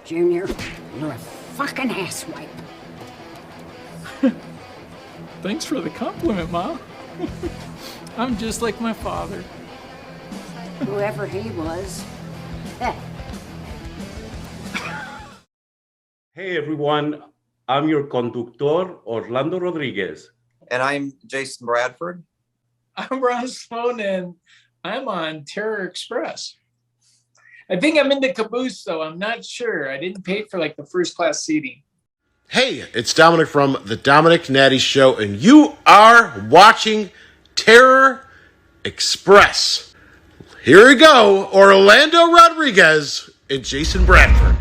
Junior, you're a fucking asswipe. Thanks for the compliment, Ma. I'm just like my father. Whoever he was. Hey everyone, I'm your conductor, Orlando Rodriguez. And I'm Jason Bradford. I'm Ron Sloan, and I'm on Terror Express. I think I'm in the caboose, though. I'm not sure. I didn't pay for like the first class seating. Hey, it's Dominic from The Dominic Natty Show, and you are watching Terror Express. Here we go, Orlando Rodriguez and Jason Bradford.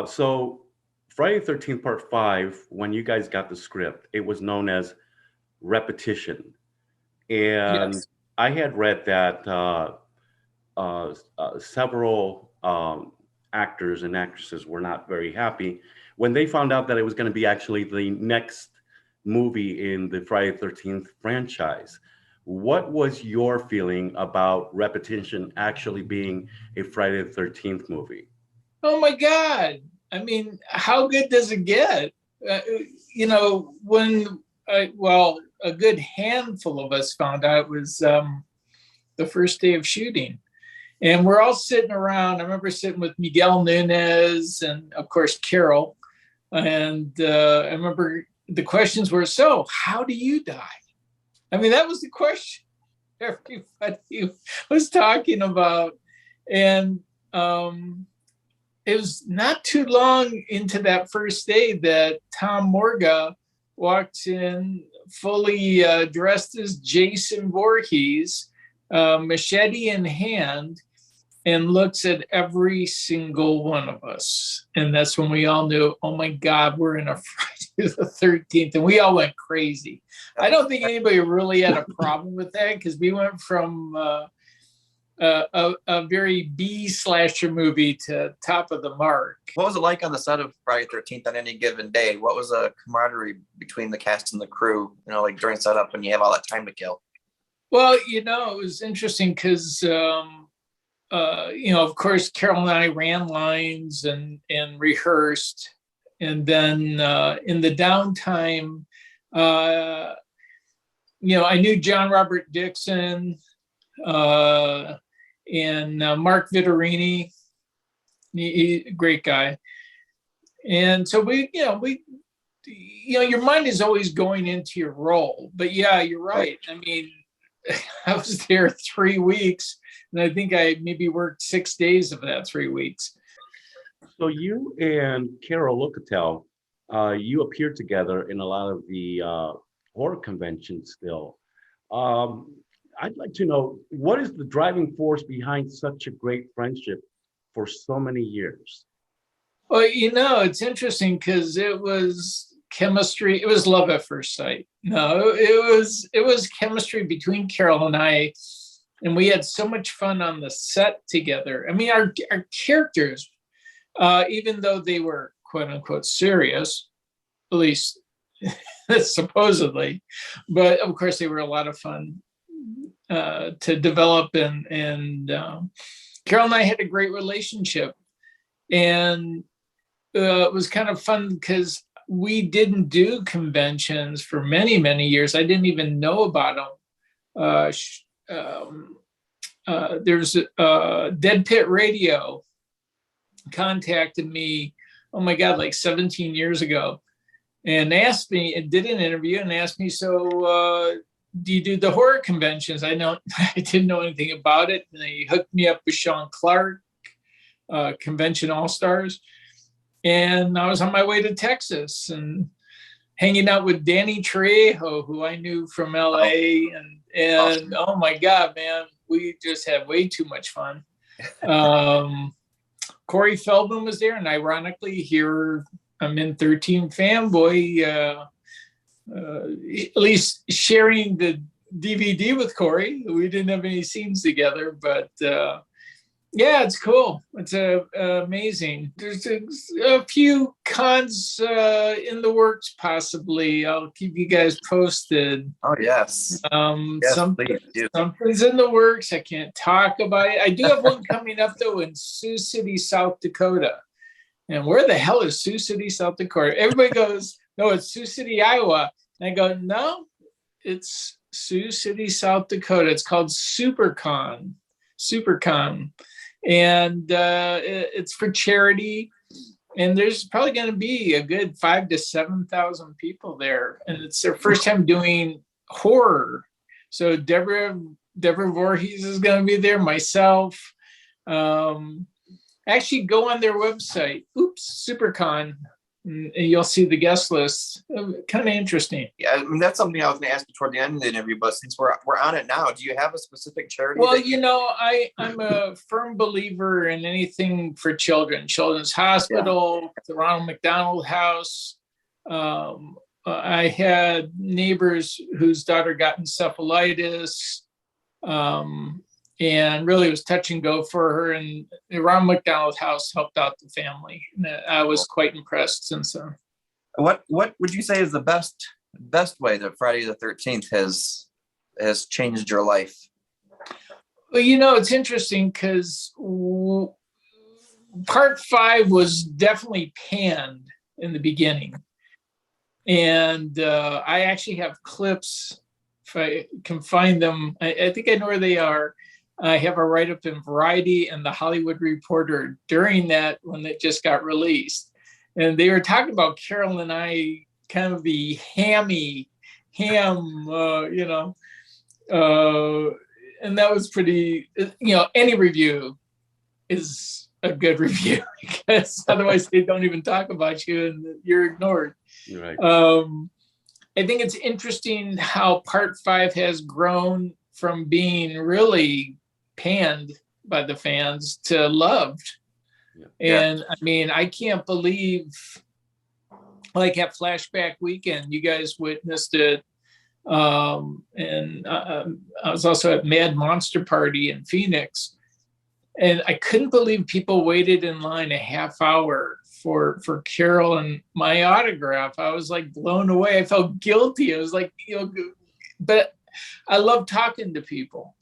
So Friday the 13th Part 5, when you guys got the script, it was known as Repetition. And yes. I had read that several actors and actresses were not very happy when they found out that it was going to be actually the next movie in the Friday the 13th franchise. What was your feeling about Repetition actually being a Friday the 13th movie? Oh my God. I mean, how good does it get? When a good handful of us found out it was the first day of shooting. And we're all sitting around. I remember sitting with Miguel Nunez and, of course, Carol. And I remember the questions were, so how do you die? I mean, that was the question everybody was talking about. And it was not too long into that first day that Tom Morga walked in fully dressed as Jason Voorhees, machete in hand, and looks at every single one of us. And that's when we all knew, oh my God, we're in a Friday the 13th. And we all went crazy. I don't think anybody really had a problem with that, because we went from a very B slasher movie to top of the mark. What was it like on the set of Friday the 13th on any given day? What was a camaraderie between the cast and the crew, like during setup when you have all that time to kill? Well, it was interesting because, of course, Carol and I ran lines and rehearsed. And then in the downtime, I knew John Robert Dixon and Mark Vittorini, great guy. And so your mind is always going into your role. But yeah, you're right. I mean, I was there 3 weeks, and I think I maybe worked 6 days of that 3 weeks. So you and Carol Locatel, you appeared together in a lot of the horror conventions still. I'd like to know, what is the driving force behind such a great friendship for so many years? Well, it's interesting because it was chemistry. It was love at first sight. No, it was chemistry between Carol and I, and we had so much fun on the set together. I mean, our characters, even though they were quote unquote serious, at least supposedly, but of course they were a lot of fun to develop, and Carol and I had a great relationship, and it was kind of fun because we didn't do conventions for many, many years. I didn't even know about them. There's Dead Pit Radio contacted me, oh my God, like 17 years ago, and asked me, and did an interview and asked me, so do you do the horror conventions? I didn't know anything about it. And they hooked me up with Sean Clark, Convention All-Stars. And I was on my way to Texas and hanging out with Danny Trejo, who I knew from LA. And awesome. Oh my God, man, we just had way too much fun. Corey Feldman was there. And ironically, here I'm in 13 Fanboy, at least sharing the DVD with Corey. We didn't have any scenes together, but yeah, it's cool. It's amazing. There's a few cons in the works, possibly. I'll keep you guys posted. Oh, yes. Yes, something's in the works. I can't talk about it. I do have one coming up, though, in Sioux City, South Dakota. And where the hell is Sioux City, South Dakota? Everybody goes, no, it's Sioux City, Iowa. And I go, no, it's Sioux City, South Dakota. It's called SuperCon. And it's for charity. And there's probably going to be a good 5,000 to 7,000 people there. And it's their first time doing horror. So Deborah Voorhees is going to be there, myself. Actually, go on their website, SuperCon, and you'll see the guest list. Kind of interesting. Yeah, I mean, that's something I was going to ask you toward the end of the interview, but since we're on it now, do you have a specific charity? Well, I'm a firm believer in anything for children. Children's Hospital, the Ronald McDonald House. I had neighbors whose daughter got encephalitis. And really it was touch and go for her. And the Ronald McDonald House helped out the family. And I was quite impressed since then. What would you say is the best way that Friday the 13th has changed your life? Well, it's interesting because part 5 was definitely panned in the beginning. And I actually have clips, if I can find them. I think I know where they are. I have a write-up in Variety and The Hollywood Reporter during that when it just got released. And they were talking about Carol and I, kind of the ham, and that was pretty, any review is a good review because otherwise they don't even talk about you and you're ignored. Right. I think it's interesting how part 5 has grown from being really panned by the fans to loved. Yeah. And I mean, I can't believe, like at Flashback Weekend, you guys witnessed it. And I was also at Mad Monster Party in Phoenix. And I couldn't believe people waited in line a half hour for Carol and my autograph. I was like blown away. I felt guilty. I was like, but I love talking to people.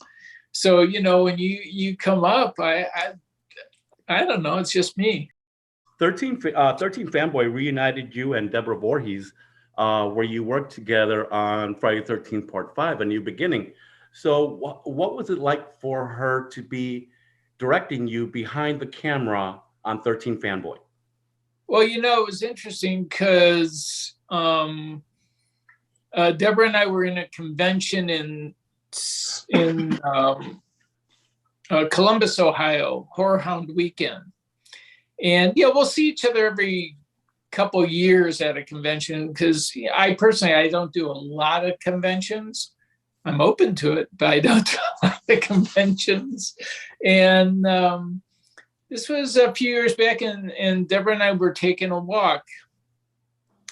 So, when you come up, I don't know, it's just me. 13 Fanboy reunited you and Deborah Voorhees, where you worked together on Friday the 13th Part 5, A New Beginning. So what was it like for her to be directing you behind the camera on 13 Fanboy? Well, it was interesting because Deborah and I were in a convention in Columbus, Ohio, Horror Hound Weekend. And we'll see each other every couple years at a convention because I don't do a lot of conventions. I'm open to it, but I don't do a lot of conventions. And this was a few years back, and Deborah and I were taking a walk.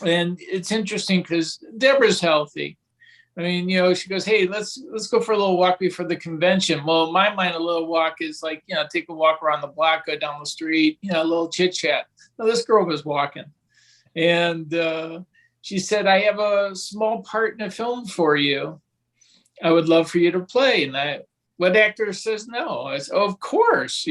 And it's interesting because Deborah's healthy. I mean, she goes, hey, let's go for a little walk before the convention. Well, in my mind, a little walk is like, take a walk around the block, go down the street, a little chit chat. Now, this girl was walking. And she said, I have a small part in a film for you. I would love for you to play. And what actor says no? I said, of course,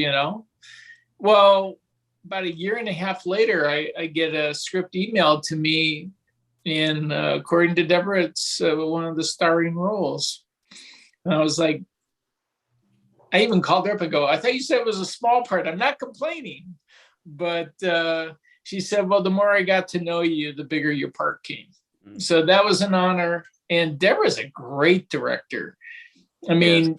Well, about a year and a half later, I get a script emailed to me. And according to Deborah, it's one of the starring roles. And I was like, I even called her up and go, I thought you said it was a small part. I'm not complaining. But she said, well, the more I got to know you, the bigger your part came. Mm-hmm. So that was an honor. And Deborah's a great director. I mean,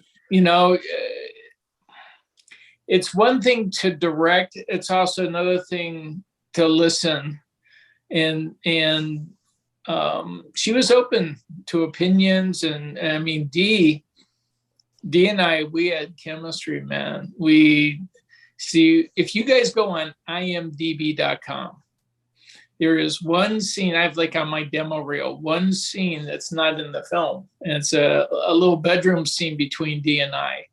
it's one thing to direct. It's also another thing to listen. And she was open to opinions, and I mean, Dee and I, we had chemistry, man. We see, if you guys go on imdb.com, there is one scene I have, like on my demo reel, one scene that's not in the film, and it's a little bedroom scene between Dee and I.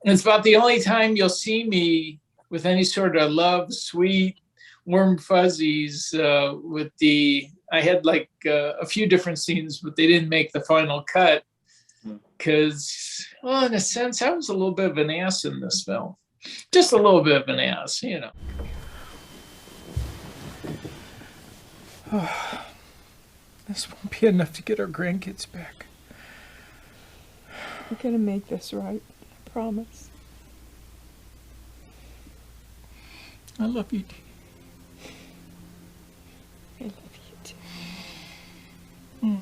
And it's about the only time you'll see me with any sort of love, sweet, warm fuzzies with Dee. I had like a few different scenes, but they didn't make the final cut because, well, in a sense, I was a little bit of an ass in this film. Just a little bit of an ass, This won't be enough to get our grandkids back. We're gonna make this right. I promise. I love you, Dee. I love you too. Oh,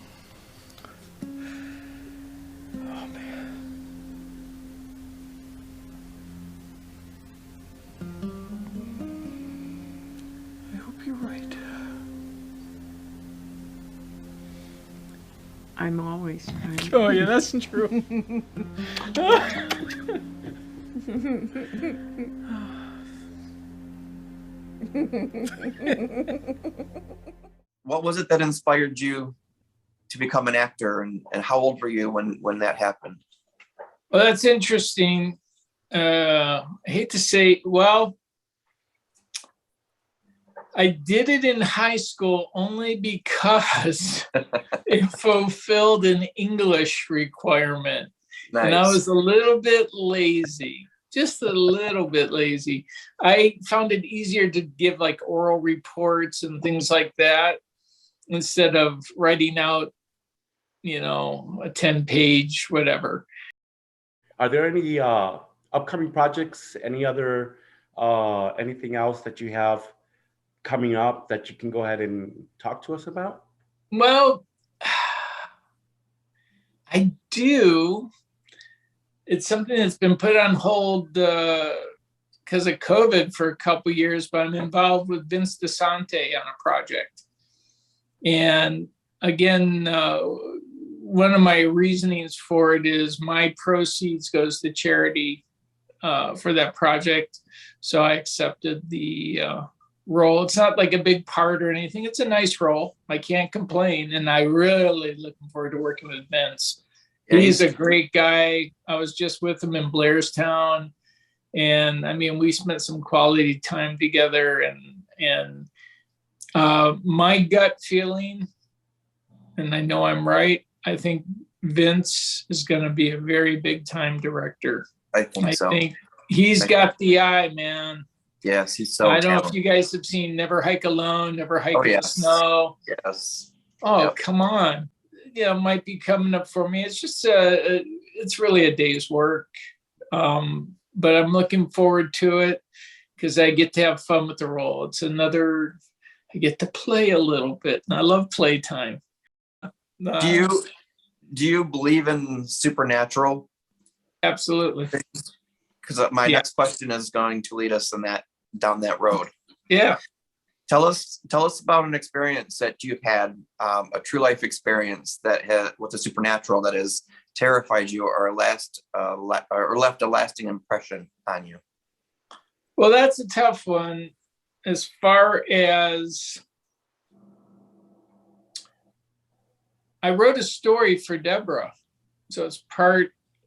man. I hope you're right. I'm always right. Oh, yeah, that's true. What was it that inspired you to become an actor, and how old were you when that happened? Well, that's interesting. I hate to say, well, I did it in high school only because it fulfilled an English requirement. Nice. And I was a little bit lazy, just a little bit lazy. I found it easier to give like oral reports and things like that instead of writing out, a 10-page whatever. Are there any upcoming projects? Any other anything else that you have coming up that you can go ahead and talk to us about? Well, I do. It's something that's been put on hold because of COVID for a couple of years, but I'm involved with Vince DeSante on a project. And again, one of my reasonings for it is my proceeds goes to charity for that project. So I accepted the role. It's not like a big part or anything. It's a nice role. I can't complain. And I really looking forward to working with Vince. He's a great guy. I was just with him in Blairstown. And I mean, we spent some quality time together, and my gut feeling, and I know I'm right, I think Vince is going to be a very big time director. I think so. I think he's got the eye, man. Yes, he's so I don't know talented. if you guys have seen Never Hike Alone, Never Hike in the yes. Snow. Yes. Oh, Yep. come on. Might be coming up for me. It's just, it's really a day's work. But I'm looking forward to it because I get to have fun with the role. It's I get to play a little bit, and I love playtime. Do you believe in supernatural? Absolutely. Because my next question is going to lead us down that road. Yeah. Tell us about an experience that you've had, a true life experience with the supernatural that has terrified you or left a lasting impression on you. Well, that's a tough one. As far as I wrote a story for Deborah, so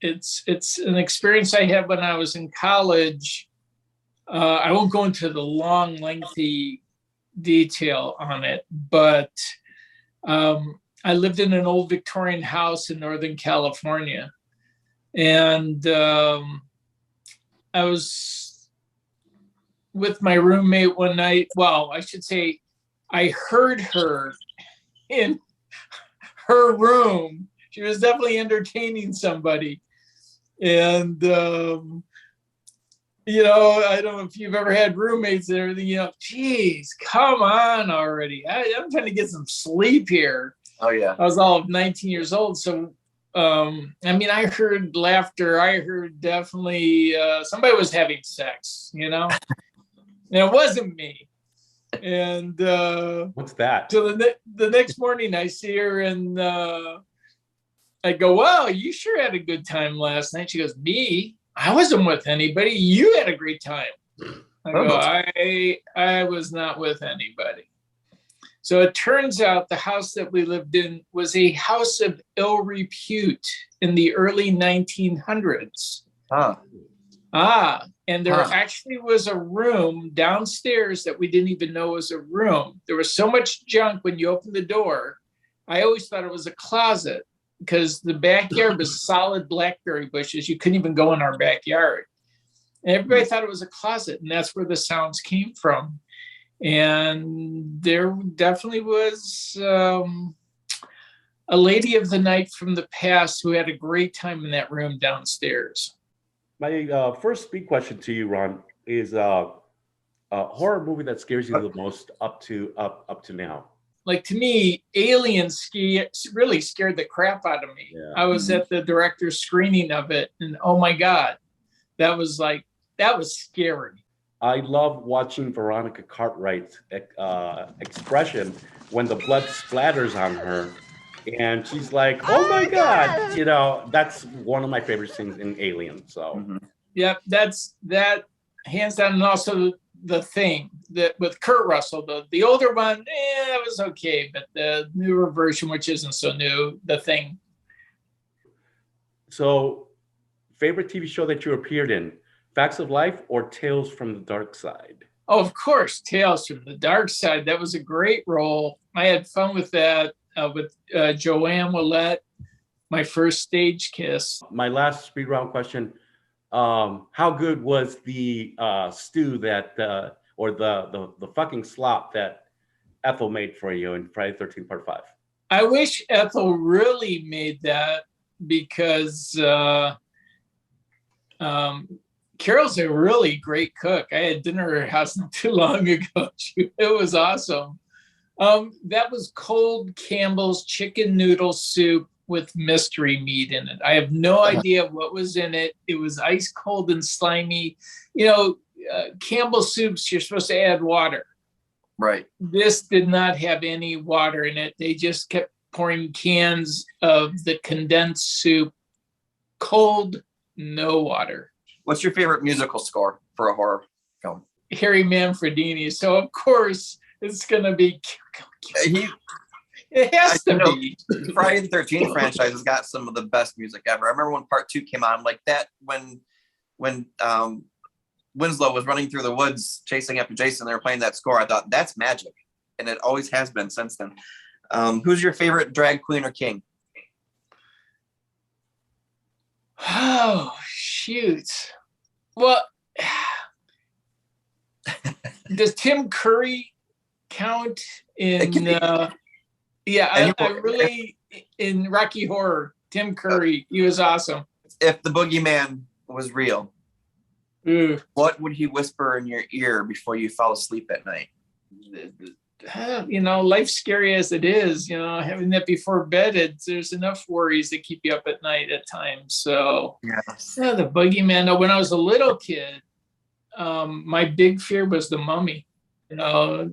it's an experience I had when I was in college. I won't go into the long, lengthy detail on it, but I lived in an old Victorian house in Northern California, and I was with my roommate one night. Well, I should say I heard her in her room. She was definitely entertaining somebody. And, I don't know if you've ever had roommates and everything, geez, come on already. I'm trying to get some sleep here. Oh, yeah. I was all of 19 years old. So, I heard laughter. I heard definitely somebody was having sex, and it wasn't me. And what's that? So the next morning I see her and I go, "Wow, you sure had a good time last night." She goes, "Me? I wasn't with anybody. You had a great time." I go, I was not with anybody. So it turns out the house that we lived in was a house of ill repute in the early 1900s. And there actually was a room downstairs that we didn't even know was a room. There was so much junk when you opened the door. I always thought it was a closet because the backyard was solid blackberry bushes. You couldn't even go in our backyard. And everybody thought it was a closet, and that's where the sounds came from. And there definitely was a lady of the night from the past who had a great time in that room downstairs. My first speed question to you, Ron, is a horror movie that scares you the most up to now. Like, to me, Alien really scared the crap out of me. Yeah. I was at the director's screening of it, and oh my God, that was scary. I love watching Veronica Cartwright's expression when the blood splatters on her, and she's like, "Oh my God!" You know, that's one of my favorite scenes in Alien. So, Yeah, that's hands down. And also The Thing, that with Kurt Russell, the older one, that was okay, but the newer version, which isn't so new, The Thing. So, favorite TV show that you appeared in, Facts of Life or Tales from the Dark Side? Oh, of course, Tales from the Dark Side. That was a great role. I had fun with that, with Joanne Willette, my first stage kiss. My last speed round question: how good was the stew that, or the fucking slop that Ethel made for you in Friday the 13th Part 5? I wish Ethel really made that, because Carol's a really great cook. I had dinner at her house not too long ago. It was awesome. That was cold Campbell's chicken noodle soup with mystery meat in it. I have no idea what was in it. It was ice cold and slimy. You know, Campbell's soups, you're supposed to add water. Right. This did not have any water in it. They just kept pouring cans of the condensed soup, cold, no water. What's your favorite musical score for a horror film? Harry Manfredini. So of course it's gonna be. It has to be. Friday the 13th franchise has got some of the best music ever. I remember when Part 2 came on, like that, when Winslow was running through the woods chasing after Jason, they were playing that score. I thought, that's magic, and it always has been since then. Who's your favorite drag queen or king? Oh shoot! Well, does Tim Curry count in? Yeah, I really, in Rocky Horror, Tim Curry, he was awesome. If the boogeyman was real, what would he whisper in your ear before you fall asleep at night? You know, life's scary as it is. You know, having that before bed, there's enough worries that keep you up at night at times. So, yeah, the boogeyman. When I was a little kid, my big fear was the mummy. You know,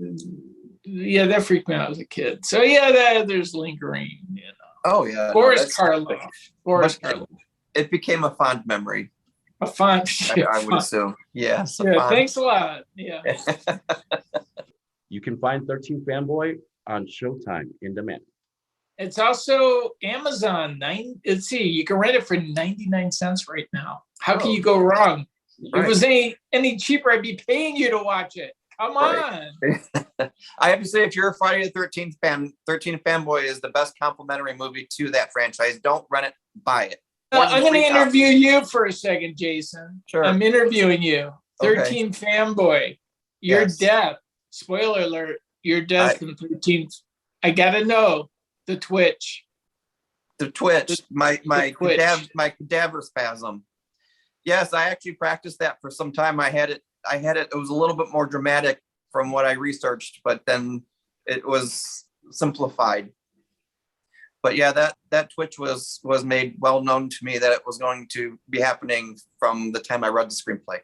yeah, that freaked me out as a kid. So yeah, there's lingering. You know. Oh yeah, Boris Karloff. Boris Karloff. It became a fond memory. A fond. I would assume. Yes. Yeah. Thanks a lot. Yeah. You can find 13 Fanboy on Showtime in demand. It's also Amazon. Let's see, you can rent it for 99 cents right now. How can you go wrong? Right. If it was any cheaper, I'd be paying you to watch it. Come on. I have to say, if you're a Friday the 13th fan, 13 Fanboy is the best complimentary movie to that franchise. Don't rent it, buy it. I'm going to interview you for a second, Jason. Sure. I'm interviewing you. 13 Fanboy. You're deaf. Spoiler alert. You're deaf in 13th. I got to know the twitch. The twitch. My cadaver spasm. Yes, I actually practiced that for some time. I had it. It was a little bit more dramatic from what I researched, but then it was simplified. But yeah, that twitch was made well known to me that it was going to be happening from the time I read the screenplay.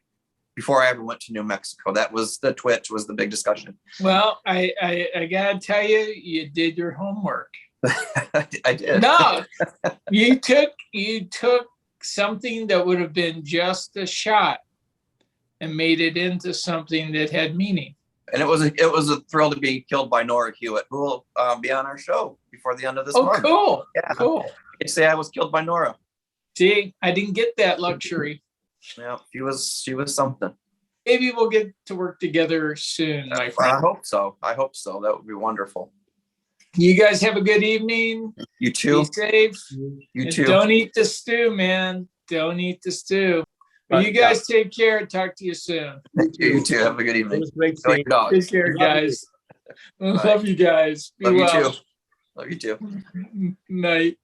Before I ever went to New Mexico, that was the twitch was the big discussion. Well, I gotta tell you, you did your homework. I did. No, you took something that would have been just a shot and made it into something that had meaning. And it was a thrill to be killed by Nora Hewitt, who will be on our show before the end of this month. Cool. Yeah. Cool. You say I was killed by Nora. See, I didn't get that luxury. Yeah, she was something. Maybe we'll get to work together soon, my friend. I hope so. That would be wonderful. You guys have a good evening. You too. Be safe. You too. Don't eat the stew, man. Don't eat the stew. Well, you guys take care. Talk to you soon. Thank you. You too. Have a good It evening. was great Enjoy seeing your dog. Take care, guys. Love you guys. Be Love you well. too. Love you too. Night.